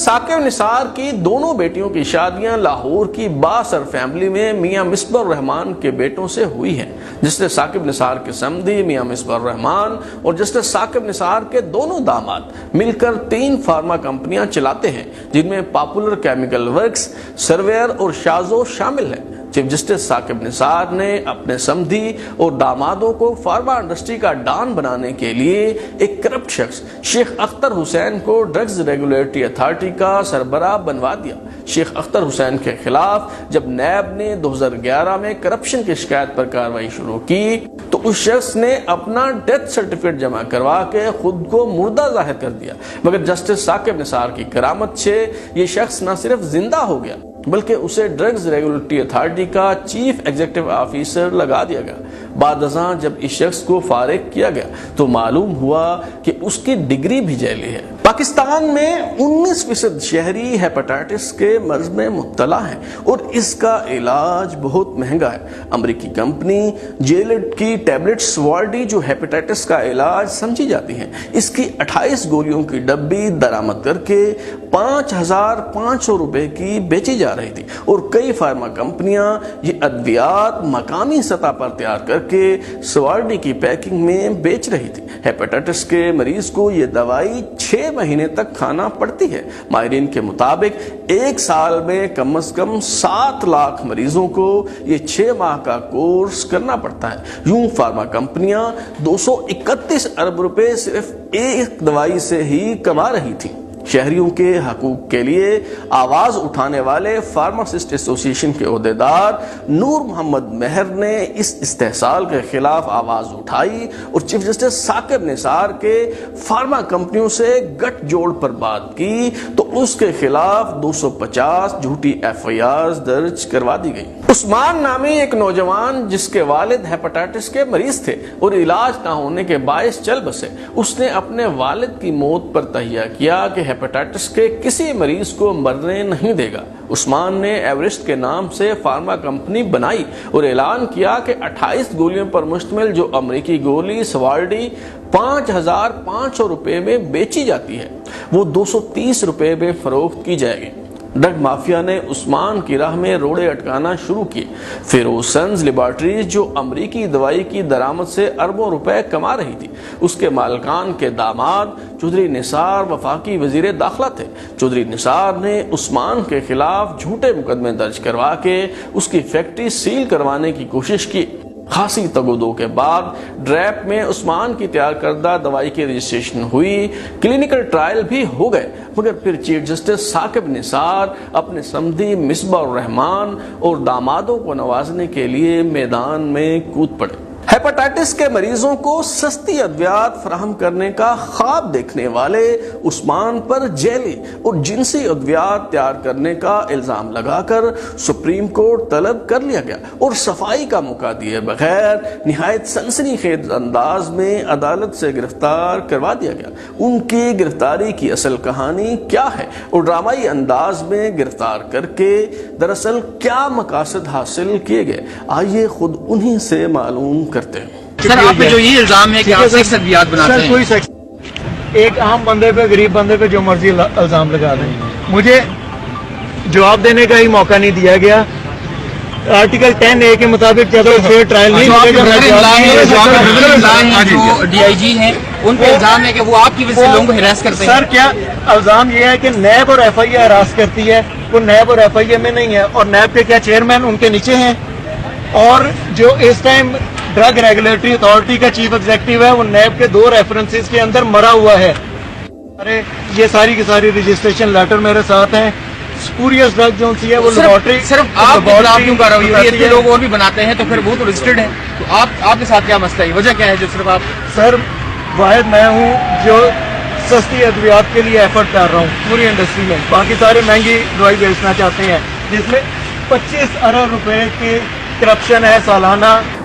ثاقب نثار کی دونوں بیٹیوں کی شادیاں لاہور کی بااثر فیملی میں میاں مصباح الرحمان کے بیٹوں سے ہوئی ہیں، جس نے ثاقب نثار کے سمدی میاں مصباح الرحمان اور جس نے ثاقب نثار کے دونوں داماد مل کر 3 فارما کمپنیاں چلاتے ہیں، جن میں پاپولر کیمیکل ورکس، سرویر اور شازو شامل ہیں۔ چیف جسٹس ثاقب نثار نے اپنے سمدھی اور دامادوں کو فارما انڈسٹری کا ڈان بنانے کے لیے ایک کرپٹ شخص شیخ اختر حسین کو ڈرگز ریگولیٹری اتھارٹی کا سربراہ بنوا دیا۔ شیخ اختر حسین کے خلاف جب نیب نے 2011 میں کرپشن کی شکایت پر کارروائی شروع کی تو اس شخص نے اپنا ڈیتھ سرٹیفکیٹ جمع کروا کے خود کو مردہ ظاہر کر دیا، مگر جسٹس ثاقب نثار کی کرامت سے یہ شخص نہ صرف زندہ ہو گیا بلکہ اسے ڈرگز ریگولیٹری اتھارٹی کا چیف ایگزیکٹو آفیسر لگا دیا گیا۔ بعد ازاں جب اس شخص کو فارغ کیا گیا تو معلوم ہوا کہ اس کی ڈگری بھی جعلی ہے۔ پاکستان میں 19% شہری ہیپاٹائٹس کے مرض میں مبتلا ہیں اور اس کا علاج بہت مہنگا ہے۔ امریکی کمپنی جیلڈ کی ٹیبلٹس والڈی جو ہیپاٹائٹس کا علاج سمجھی جاتی ہیں، اس کی 28 گولیوں کی ڈبی درآمد کر کے 5,500 روپے کی بیچی جا رہی تھی، اور کئی فارما کمپنیاں یہ ادویات مقامی سطح پر تیار کر کے سوارڈی کی پیکنگ میں بیچ رہی تھی۔ ہیپاٹائٹس کے مریض کو یہ دوائی 6 مہینے تک کھانا پڑتی ہے۔ ماہرین کے مطابق 1 سال میں کم از کم 7 لاکھ مریضوں کو یہ 6 ماہ کا کورس کرنا پڑتا ہے۔ یوں فارما کمپنیاں 231 ارب روپے صرف ایک دوائی سے ہی کما رہی تھی۔ شہریوں کے حقوق کے لیے آواز اٹھانے والے فارماسسٹ ایسوسی ایشن کے عہدیدار نور محمد مہر نے اس استحصال کے خلاف آواز اٹھائی اور چیف جسٹس ثاقب نثار کے فارما کمپنیوں سے گٹھ جوڑ پر بات کی تو اس کے خلاف 250 جھوٹی FIRs درج کروا دی گئی۔ عثمان نامی ایک نوجوان جس کے والد ہیپاٹائٹس کے مریض تھے اور علاج نہ ہونے کے باعث چل بسے، اس نے اپنے والد کی موت پر تہیہ کیا کہ ہیپاٹائٹس کے کسی مریض کو مرنے نہیں دے گا۔ عثمان نے ایورسٹ کے نام سے فارما کمپنی بنائی اور اعلان کیا کہ 28 گولیوں پر مشتمل جو امریکی گولی سوارڈی 5,500 روپے میں بیچی جاتی ہے، وہ 230 روپے میں فروخت کی جائے گی۔ ڈرگ مافیا نے عثمان کی راہ میں روڑے اٹکانا شروع کیے۔ فیروز سنز لیبارٹریز جو امریکی دوائی کی درآمد سے اربوں روپے کما رہی تھی، اس کے مالکان کے داماد چودھری نثار وفاقی وزیر داخلہ تھے۔ چودھری نثار نے عثمان کے خلاف جھوٹے مقدمے درج کروا کے اس کی فیکٹری سیل کروانے کی کوشش کی۔ خاصی تگودو کے بعد ڈریپ میں عثمان کی تیار کردہ دوائی کی رجسٹریشن ہوئی، کلینکل ٹرائل بھی ہو گئے، مگر پھر چیف جسٹس ثاقب نثار اپنے سمدھی مصباح الرحمان اور دامادوں کو نوازنے کے لیے میدان میں کود پڑے۔ ہیپاٹائٹس کے مریضوں کو سستی ادویات فراہم کرنے کا خواب دیکھنے والے عثمان پر جعلی اور جنسی ادویات تیار کرنے کا الزام لگا کر سپریم کورٹ طلب کر لیا گیا اور صفائی کا موقع دیے بغیر نہایت سنسنی خیز انداز میں عدالت سے گرفتار کروا دیا گیا۔ ان کی گرفتاری کی اصل کہانی کیا ہے اور ڈرامائی انداز میں گرفتار کر کے دراصل کیا مقاصد حاصل کیے گئے، آئیے خود انہی سے معلوم کرتے ہیں۔ سر آپ پہ جو یہ الزام ہے کہ آپ سیکس ادویات بناتے ہیں، کوئی سیکس ایک عام بندے پہ، غریب بندے پہ جو مرضی الزام لگا دیں، مجھے جواب دینے کا ہی موقع نہیں دیا گیا۔ آرٹیکل 10A کے مطابق جب فیئر ٹرائل نہیں ملے گا۔ جو DIG ہیں ان پہ الزام ہے کہ وہ آپ کی وجہ سے لوگوں کو ہراس کرتے ہیں۔ سر کیا الزام یہ ہے کہ نیب اور FIA ہراس کرتی ہے، وہ نیب اور FIA میں نہیں ہے، اور نیب کے کیا چیئرمین ان کے نیچے ہیں، اور جو اس ٹائم ڈرگ ریگولیٹری اتھارٹی کا چیف ایگزیکٹو ہے وہ نیب کے 2 ریفرنسز کے اندر مرا ہوا ہے۔ ارے یہ ساری کی ساری رجسٹریشن لیٹر میرے ساتھ ہیں۔ سپوریس ڈرگ جو سی ہے وہ لیبارٹری، صرف آپ کیوں کر رہے ہو؟ اتنے لوگ اور بھی بناتے ہیں تو پھر وہ تو رجسٹرڈ ہے، تو آپ کے ساتھ کیا مسئلہ ہے؟ وجہ کیا ہے جو صرف آپ؟ سر واحد میں ہوں جو سستی ادویات کے لیے ایفرٹ کر رہا ہوں پوری انڈسٹری میں۔ باقی سارے مہنگی دوائی بیچنا چاہتے ہیں جس میں 25 ارب روپے کی کرپشن ہے سالانہ۔